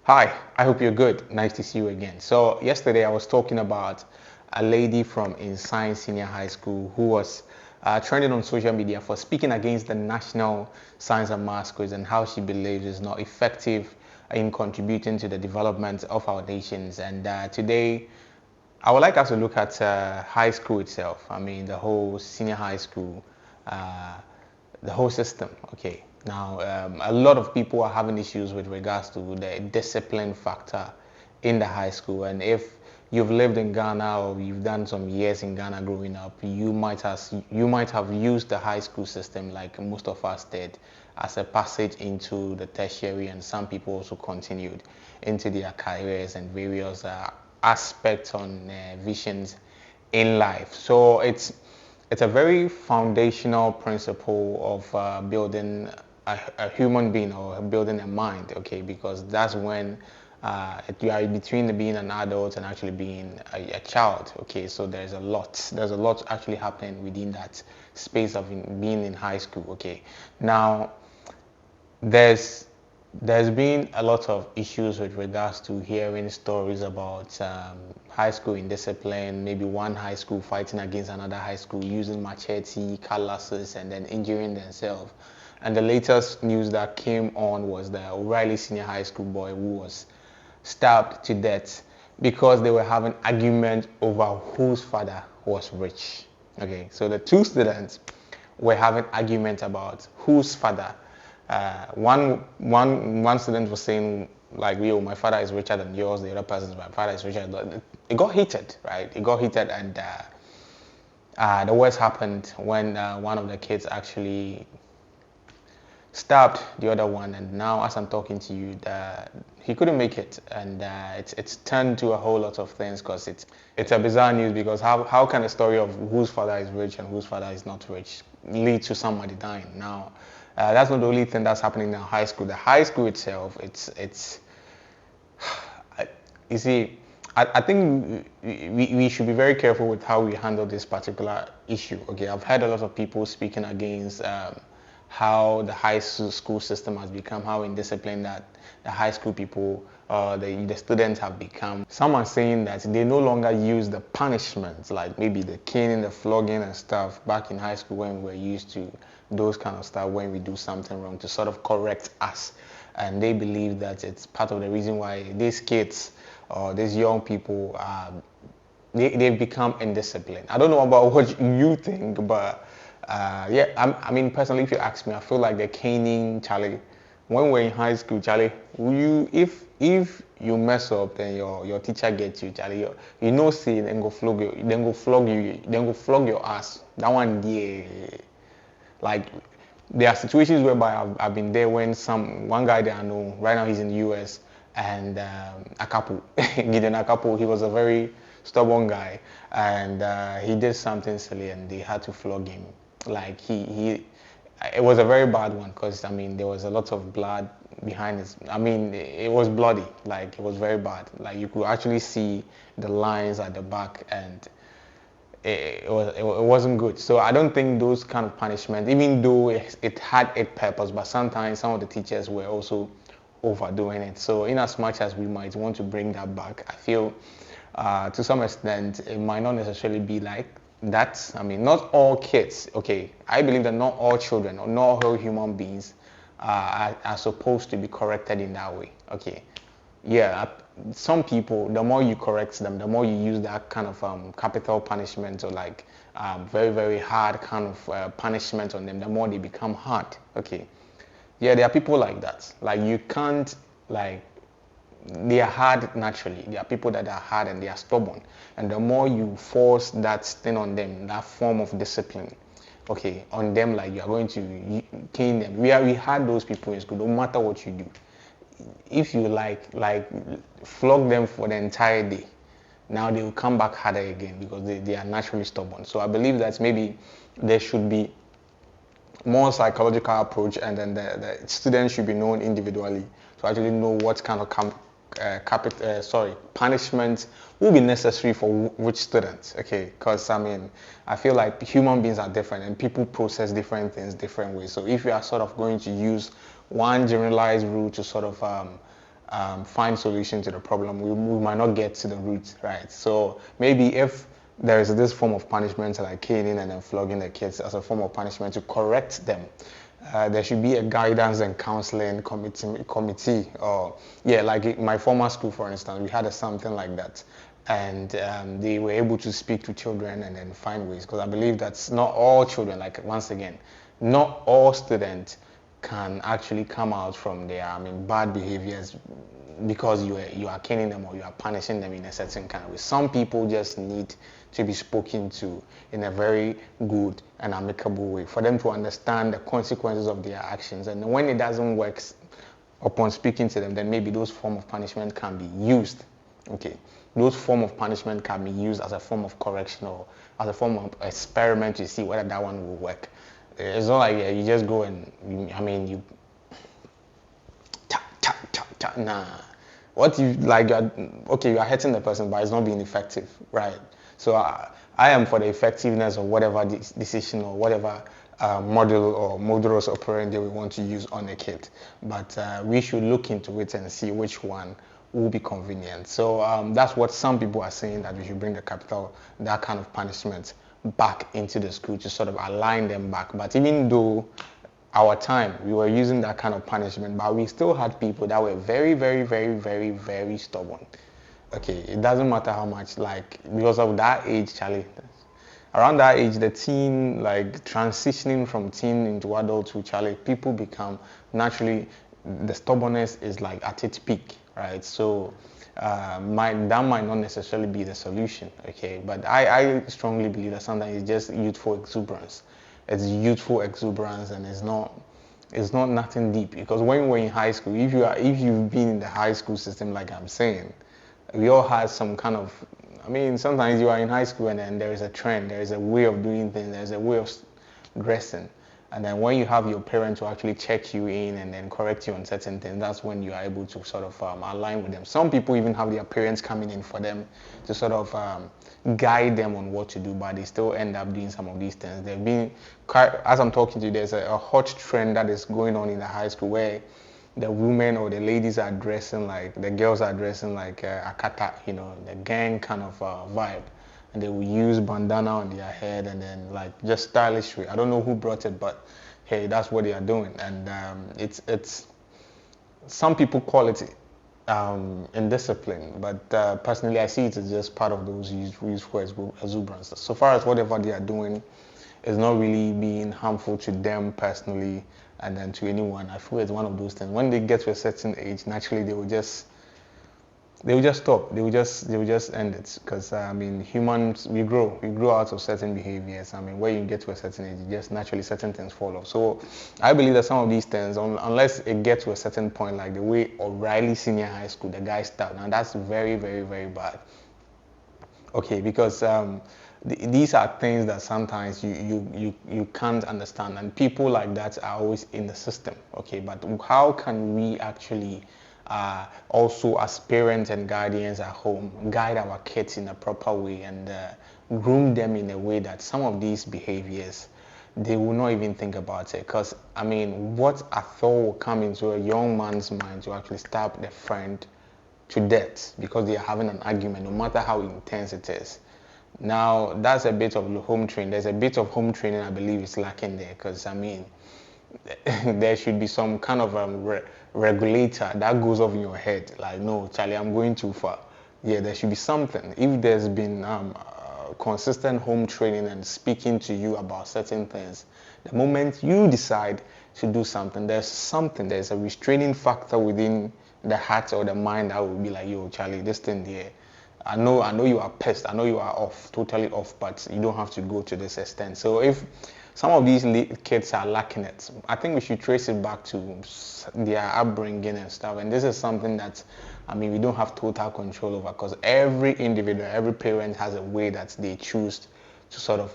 Hi, I hope you're good. Nice to see you again. So yesterday I was talking about a lady from Inside Senior High School who was trending on social media for speaking against the National Science and Maths quiz and how she believes is not effective in contributing to the development of our nations. And today I would like us to look at high school itself. I mean, the whole senior high school, uh, the whole system. Okay. Now, a lot of people are having issues with regards to the discipline factor in the high school. And if you've lived in Ghana or you've done some years in Ghana growing up, you might have used the high school system like most of us did as a passage into the tertiary, and some people also continued into their careers and various aspects on visions in life. So it's a very foundational principle of building a human being or building a mind, okay, because that's when you are between being an adult and actually being a child, okay. So there's a lot actually happening within that space of being in high school, okay. Now there's there's been a lot of issues with regards to hearing stories about high school indiscipline, maybe one high school fighting against another high school using machete, cutlasses, and then injuring themselves. And the latest news that came on was the O'Reilly Senior High School boy who was stabbed to death because they were having argument over whose father was rich. Okay, so the two students were having argument about whose father. One student was saying like, "Yo, my father is richer than yours." The other person, "My father is richer." It got heated, right? It got heated, and the worst happened when one of the kids actually stabbed the other one, and now as I'm talking to you, he couldn't make it, and it's turned to a whole lot of things because it's a bizarre news, because how can a story of whose father is rich and whose father is not rich lead to somebody dying? Now that's not the only thing that's happening in high school. The high school itself, it's you see, I think we should be very careful with how we handle this particular issue. Okay, I've heard a lot of people speaking against how the high school system has become, how indisciplined that the high school people, the students have become. Some are saying that they no longer use the punishments, like maybe the caning, the flogging and stuff back in high school when we were used to those kind of stuff when we do something wrong to sort of correct us. And they believe that it's part of the reason why these kids or these young people they've become indisciplined. I don't know about what you think, but yeah, I mean, personally, if you ask me, I feel like the caning, Charlie, when we're in high school, Charlie, if you mess up, then your teacher gets you, Charlie. You know, see, then go flog you, then go flog your ass. That one, yeah. Like, there are situations whereby I've been there when one guy that I know right now, he's in the US, and a couple, Gideon a couple, he was a very stubborn guy, and he did something silly and they had to flog him. Like it was a very bad one, because I mean there was a lot of blood behind his. I mean it was bloody, like it was very bad. Like you could actually see the lines at the back, and it wasn't good. So I don't think those kind of punishment, even though it had its purpose, but sometimes some of the teachers were also overdoing it. So in as much as we might want to bring that back, I feel to some extent it might not necessarily be like that. I mean, not all kids, okay, I believe that not all children or not all human beings are supposed to be corrected in that way, okay. Yeah, some people, the more you correct them, the more you use that kind of capital punishment, or like very, very hard kind of punishment on them, the more they become hard, okay. Yeah, there are people like that. Like you can't, like, they are hard naturally. There are people that are hard and they are stubborn. And the more you force that thing on them, that form of discipline, okay, on them, like you are going to cane them. We had those people in school. No matter what you do, if you like flog them for the entire day, now they will come back harder again, because they are naturally stubborn. So I believe that maybe there should be more psychological approach, and then the students should be known individually to actually know what kind of punishment will be necessary for which students, okay. Because I mean, I feel like human beings are different and people process different things different ways. So if you are sort of going to use one generalized rule to sort of find solution to the problem, we might not get to the root, right? So maybe if there is this form of punishment like caning and then flogging the kids as a form of punishment to correct them, there should be a guidance and counseling committee, or yeah, like in my former school, for instance, we had something like that, and they were able to speak to children and then find ways, because I believe that's not all children, like once again, not all students can actually come out from their bad behaviors because you are caning them or you are punishing them in a certain kind of way. Some people just need to be spoken to in a very good and amicable way for them to understand the consequences of their actions. And when it doesn't work upon speaking to them, then maybe those form of punishment can be used. Okay, those form of punishment can be used as a form of correction or as a form of experiment to see whether that one will work. It's not like you just go and you tap, nah. What you like, you are hurting the person, but it's not being effective, right? So I am for the effectiveness of whatever decision or whatever model or modulus operandi we want to use on a kid, but we should look into it and see which one will be convenient. So that's what some people are saying, that we should bring that kind of punishment back into the school to sort of align them back. But even though our time we were using that kind of punishment, but we still had people that were very, very, very, very, very stubborn. Okay, it doesn't matter how much, like, because of that age, Charlie, around that age, the teen, like transitioning from teen into adulthood, Charlie, people become naturally, the stubbornness is like at its peak, right? So that might not necessarily be the solution, okay? But I strongly believe that sometimes it's just youthful exuberance. It's youthful exuberance, and it's not nothing deep. Because when we're in high school, if you've been in the high school system, like I'm saying, we all had some kind of, sometimes you are in high school and then there is a trend, there is a way of doing things, there's a way of dressing. And then when you have your parents to actually check you in and then correct you on certain things, that's when you are able to sort of align with them. Some people even have their parents coming in for them to sort of guide them on what to do, but they still end up doing some of these things. They've been, as I'm talking to you, there's a hot trend that is going on in the high school where the women or the ladies are dressing like, the girls are dressing like akata, the gang kind of vibe. And they will use bandana on their head and then like just stylish way. I don't know who brought it, but hey, that's what they are doing. And it's some people call it indiscipline, but personally I see it as just part of those youthful exuberance. So far as whatever they are doing is not really being harmful to them personally and then to anyone, I feel it's one of those things. When they get to a certain age, naturally they will just stop. They will just end it, because humans, we grow out of certain behaviors. When you get to a certain age, just naturally certain things fall off. So I believe that some of these things, unless it gets to a certain point, like the way O'Reilly Senior High School, the guy stopped. Now that's very, very, very bad. Okay, because these are things that sometimes you can't understand, and people like that are always in the system. Okay, but how can we actually also, as parents and guardians at home, guide our kids in a proper way and groom them in a way that some of these behaviors, they will not even think about it? Because what a thought will come into a young man's mind to actually stab their friend to death because they are having an argument, no matter how intense it is. Now that's a bit of home training. There's a bit of home training I believe is lacking there, because there should be some kind of regulator that goes off in your head, like, no, Charlie, I'm going too far. Yeah, there should be something. If there's been consistent home training and speaking to you about certain things, the moment you decide to do something, there's a restraining factor within the heart or the mind that will be like, yo, Charlie, this thing there, I know you are pissed, I know you are totally off, but you don't have to go to this extent. So if some of these kids are lacking it, I think we should trace it back to their upbringing and stuff. And this is something that, we don't have total control over, because every individual, every parent has a way that they choose to sort of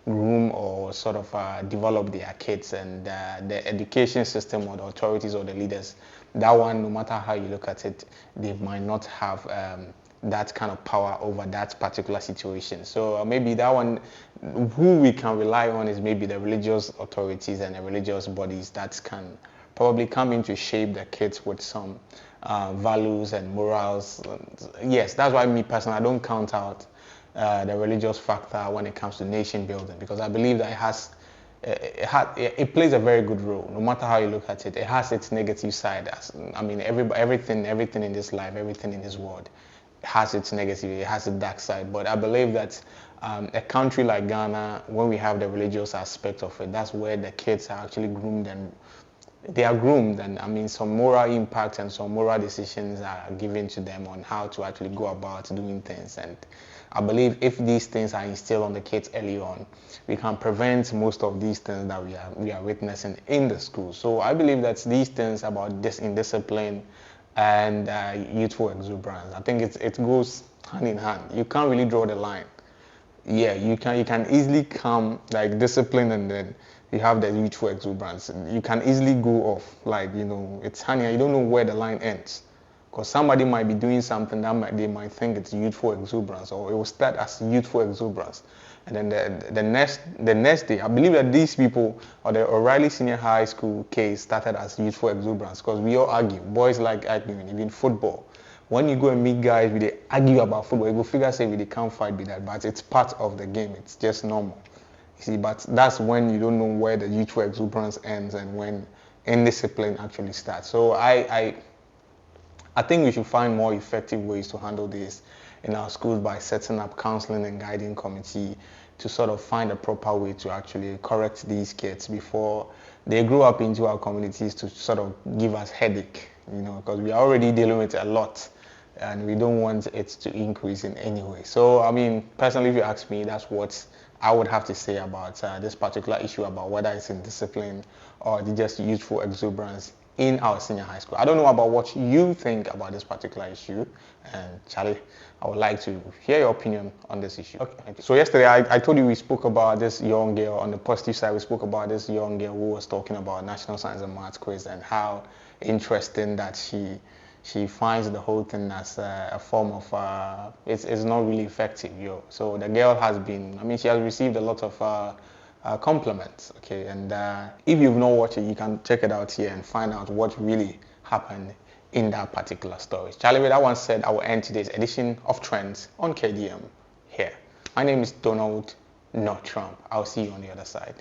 groom or sort of develop their kids. And the education system or the authorities or the leaders, that one, no matter how you look at it, they might not have that kind of power over that particular situation. So maybe that one, who we can rely on is maybe the religious authorities and the religious bodies that can probably come in to shape the kids with some values and morals. Yes, that's why me personally, I don't count out the religious factor when it comes to nation building, because I believe that it plays a very good role. No matter how you look at it, it has its negative side. I mean, everything in this life, everything in this world has its negative, it has a dark side. But I believe that a country like Ghana, when we have the religious aspect of it, that's where the kids are actually groomed, and they are groomed, and I mean some moral impact and some moral decisions are given to them on how to actually go about doing things. And I believe if these things are instilled on the kids early on, we can prevent most of these things that we are witnessing in the school. So I believe that these things about this indiscipline and youthful exuberance, I think it goes hand in hand. You can't really draw the line. Yeah, you can easily come like discipline, and then you have the youthful exuberance. You can easily go off, like, it's honey, you don't know where the line ends, because somebody might be doing something that they might think it's youthful exuberance, or it will start as youthful exuberance, and then the next day, I believe that these people, or the O'Reilly Senior High School case, started as youthful exuberance, because we all argue. Boys like arguing, even football. When you go and meet guys, they argue about football, you go figure say they can't fight with that, but it's part of the game. It's just normal. You see, but that's when you don't know where the youthful exuberance ends and when indiscipline actually starts. So I think we should find more effective ways to handle this in our schools by setting up counseling and guiding committee to sort of find a proper way to actually correct these kids before they grow up into our communities to sort of give us headache, because we are already dealing with a lot, and we don't want it to increase in any way. So, I mean, personally, if you ask me, that's what I would have to say about this particular issue, about whether it's indiscipline or just youthful exuberance in our senior high school. I don't know about what you think about this particular issue, and Charlie, I would like to hear your opinion on this issue. Okay. So yesterday, I told you we spoke about this young girl. On the positive side, we spoke about this young girl who was talking about National Science and Maths quiz, and how interesting that she finds the whole thing as a form of, it's not really effective, So the girl she has received a lot of compliments, okay? And if you've not watched it, you can check it out here and find out what really happened in that particular story. Charlie, with that one said, I will end today's edition of Trends on KDM here. My name is Donald, not Trump. I'll see you on the other side.